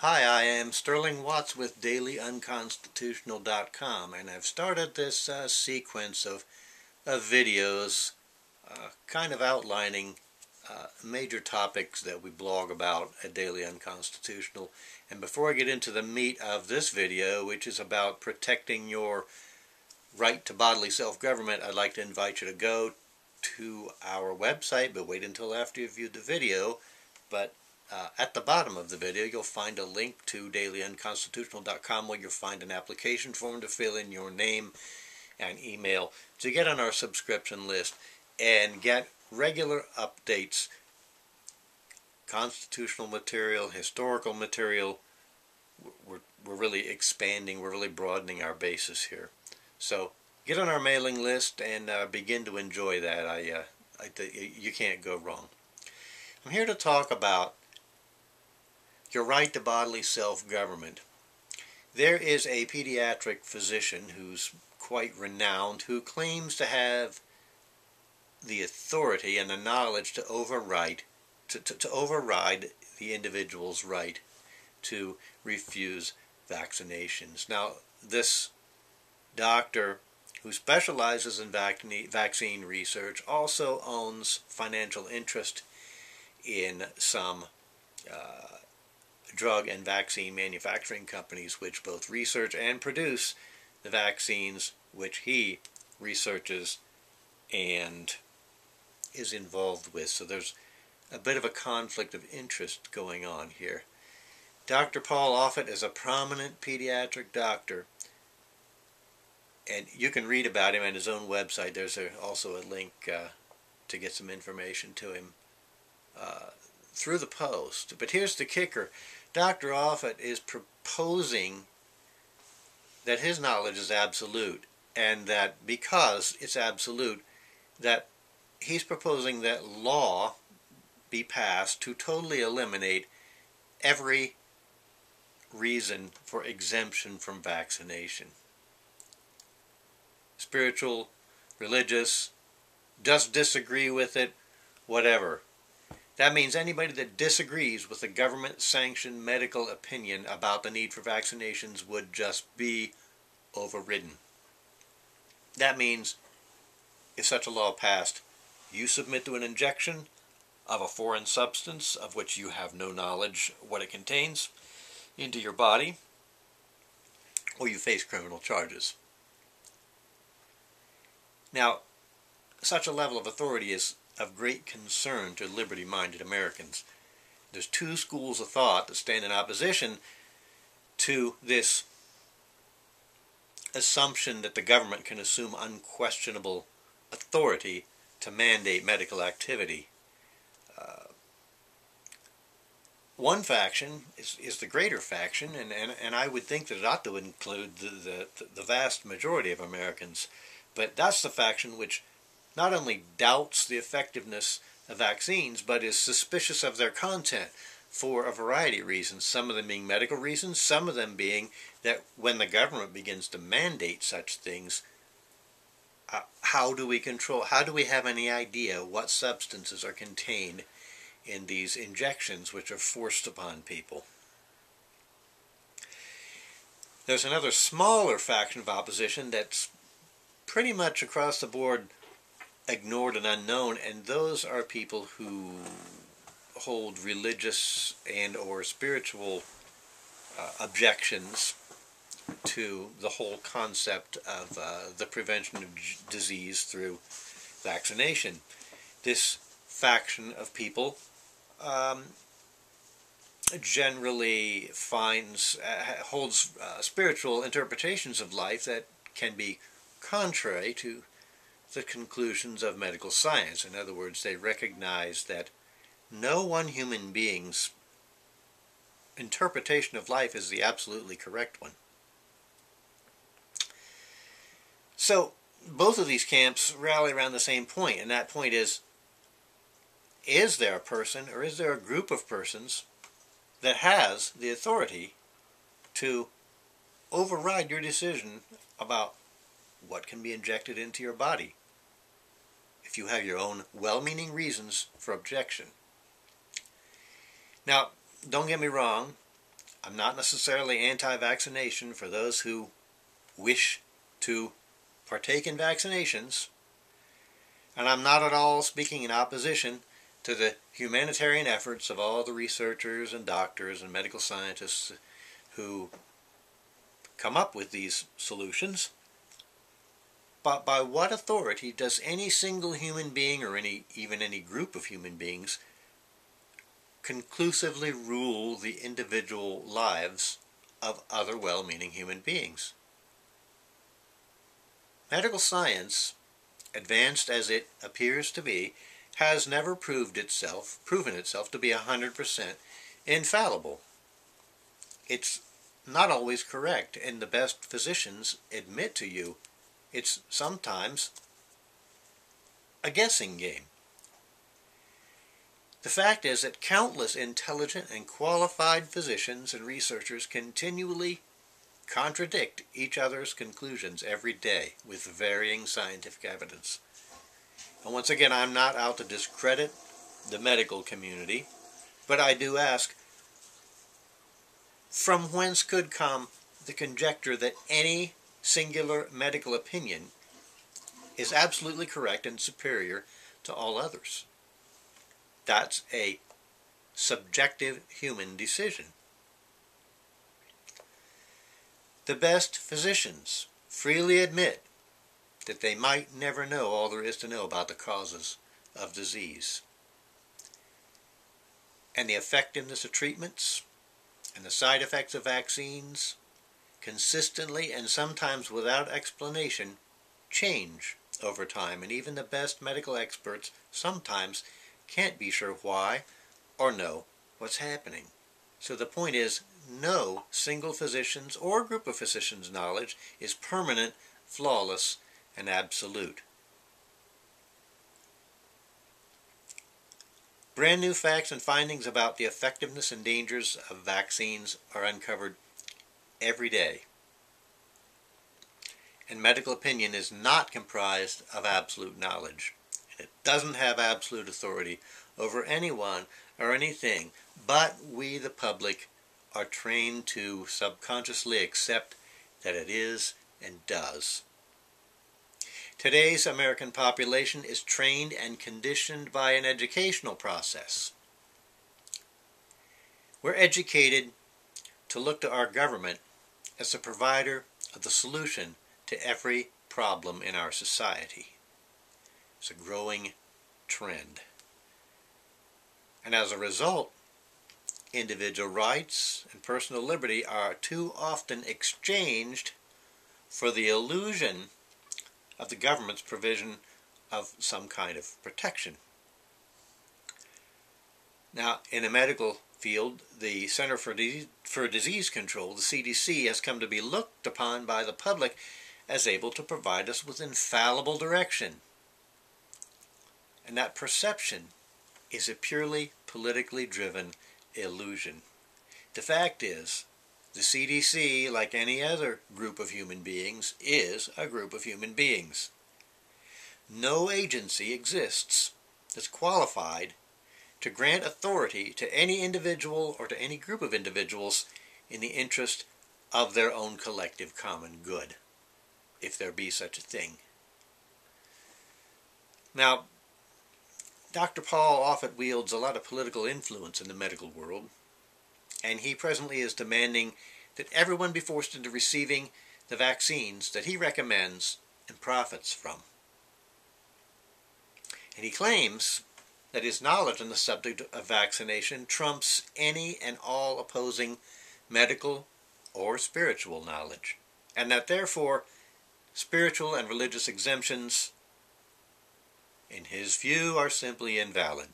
Hi, I am Sterling Watts with dailyunconstitutional.com, and I've started this sequence of videos kind of outlining major topics that we blog about at Daily Unconstitutional. And before I get into the meat of this video, which is about protecting your right to bodily self-government, I'd like to invite you to go to our website, but wait until after you've viewed the video. But at the bottom of the video, you'll find a link to dailyunconstitutional.com where you'll find an application form to fill in your name and email to get on our subscription list and get regular updates, constitutional material, historical material. We're really expanding, we're really broadening our basis here. So get on our mailing list and begin to enjoy that. You can't go wrong. I'm here to talk about your right to bodily self-government. There is a pediatric physician who's quite renowned who claims to have the authority and the knowledge to override the individual's right to refuse vaccinations. Now, this doctor who specializes in vaccine research also owns financial interest in some drug and vaccine manufacturing companies which both research and produce the vaccines which he researches and is involved with. So there's a bit of a conflict of interest going on here. Dr. Paul Offit is a prominent pediatric doctor, and you can read about him on his own website. There's also a link to get some information to him through the post. But here's the kicker. Dr. Offit is proposing that his knowledge is absolute, and that because it's absolute, that he's proposing that law be passed to totally eliminate every reason for exemption from vaccination. Spiritual, religious, just disagree with it, whatever. That means anybody that disagrees with the government-sanctioned medical opinion about the need for vaccinations would just be overridden. That means if such a law passed, you submit to an injection of a foreign substance of which you have no knowledge what it contains into your body, or you face criminal charges. Now, such a level of authority is of great concern to liberty-minded Americans. There's two schools of thought that stand in opposition to this assumption that the government can assume unquestionable authority to mandate medical activity. One faction is the greater faction, and I would think that it ought to include the vast majority of Americans. But that's the faction which not only doubts the effectiveness of vaccines, but is suspicious of their content for a variety of reasons, some of them being medical reasons, some of them being that when the government begins to mandate such things, how do we have any idea what substances are contained in these injections which are forced upon people? There's another smaller faction of opposition that's pretty much across the board ignored and unknown, and those are people who hold religious and or spiritual objections to the whole concept of the prevention of disease through vaccination. This faction of people generally holds spiritual interpretations of life that can be contrary to the conclusions of medical science. In other words, they recognize that no one human being's interpretation of life is the absolutely correct one. So both of these camps rally around the same point, and that point is there a person or is there a group of persons that has the authority to override your decision about what can be injected into your body if you have your own well-meaning reasons for objection? Now, don't get me wrong, I'm not necessarily anti-vaccination for those who wish to partake in vaccinations, and I'm not at all speaking in opposition to the humanitarian efforts of all the researchers and doctors and medical scientists who come up with these solutions. But by what authority does any single human being, or even any group of human beings, conclusively rule the individual lives of other well-meaning human beings? Medical science, advanced as it appears to be, has never proven itself to be 100% infallible. It's not always correct, and the best physicians admit to you it's sometimes a guessing game. The fact is that countless intelligent and qualified physicians and researchers continually contradict each other's conclusions every day with varying scientific evidence. And once again, I'm not out to discredit the medical community, but I do ask, from whence could come the conjecture that any singular medical opinion is absolutely correct and superior to all others? That's a subjective human decision. The best physicians freely admit that they might never know all there is to know about the causes of disease. And the effectiveness of treatments and the side effects of vaccines consistently and sometimes without explanation change over time, and even the best medical experts sometimes can't be sure why or know what's happening. So the point is, no single physician's or group of physicians' knowledge is permanent, flawless, and absolute. Brand new facts and findings about the effectiveness and dangers of vaccines are uncovered every day. And medical opinion is not comprised of absolute knowledge. It doesn't have absolute authority over anyone or anything, but we, the public, are trained to subconsciously accept that it is and does. Today's American population is trained and conditioned by an educational process. We're educated to look to our government as the provider of the solution to every problem in our society. It's a growing trend. And as a result, individual rights and personal liberty are too often exchanged for the illusion of the government's provision of some kind of protection. Now, in the medical field, the Center for Disease Control, the CDC, has come to be looked upon by the public as able to provide us with infallible direction. And that perception is a purely politically driven illusion. The fact is, the CDC, like any other group of human beings, is a group of human beings. No agency exists that's qualified to grant authority to any individual or to any group of individuals in the interest of their own collective common good, if there be such a thing. Now, Dr. Paul Offit wields a lot of political influence in the medical world, and he presently is demanding that everyone be forced into receiving the vaccines that he recommends and profits from. And he claims that his knowledge on the subject of vaccination trumps any and all opposing medical or spiritual knowledge, and that therefore spiritual and religious exemptions, in his view, are simply invalid.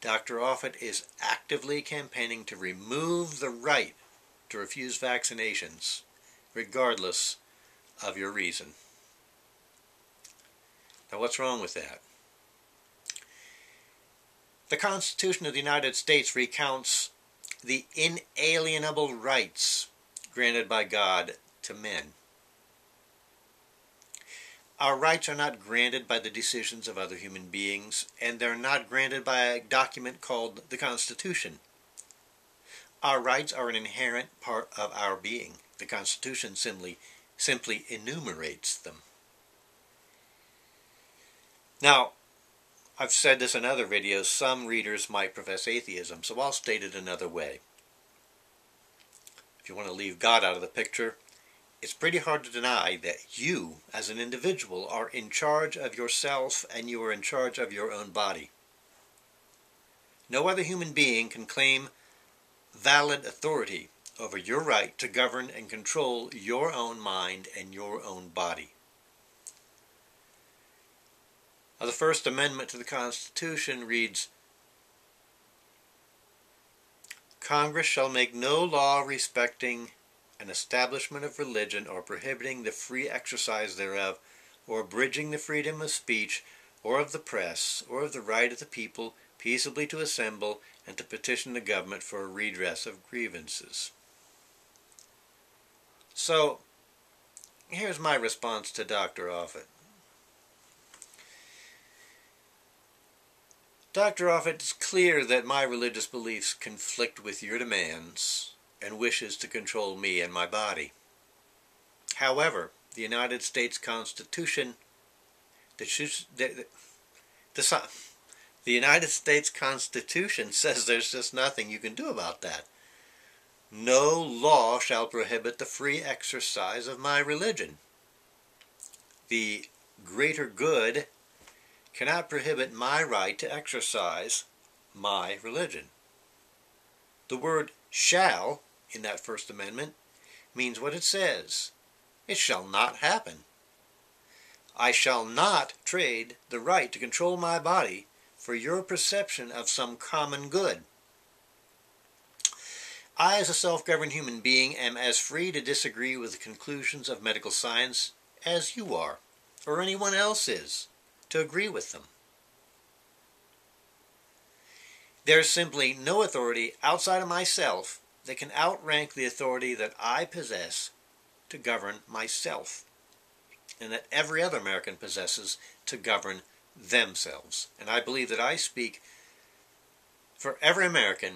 Dr. Offit is actively campaigning to remove the right to refuse vaccinations, regardless of your reason. Now, what's wrong with that? The Constitution of the United States recounts the inalienable rights granted by God to men. Our rights are not granted by the decisions of other human beings, and they're not granted by a document called the Constitution. Our rights are an inherent part of our being. The Constitution simply enumerates them. Now, I've said this in other videos, some readers might profess atheism, so I'll state it another way. If you want to leave God out of the picture, it's pretty hard to deny that you, as an individual, are in charge of yourself and you are in charge of your own body. No other human being can claim valid authority over your right to govern and control your own mind and your own body. Now, the First Amendment to the Constitution reads, Congress shall make no law respecting an establishment of religion or prohibiting the free exercise thereof, or abridging the freedom of speech, or of the press, or of the right of the people peaceably to assemble and to petition the government for a redress of grievances. So, here's my response to Dr. Offit. Dr. Offit, it's clear that my religious beliefs conflict with your demands and wishes to control me and my body. However, the United States Constitution, the United States Constitution says there's just nothing you can do about that. No law shall prohibit the free exercise of my religion. The greater good cannot prohibit my right to exercise my religion. The word shall in that First Amendment means what it says. It shall not happen. I shall not trade the right to control my body for your perception of some common good. I, as a self-governed human being, am as free to disagree with the conclusions of medical science as you are, or anyone else is, to agree with them. There is simply no authority outside of myself that can outrank the authority that I possess to govern myself, and that every other American possesses to govern themselves. And I believe that I speak for every American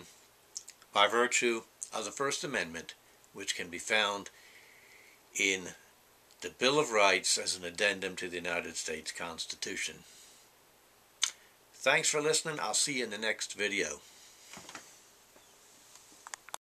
by virtue of the First Amendment, which can be found in the Bill of Rights as an addendum to the United States Constitution. Thanks for listening. I'll see you in the next video.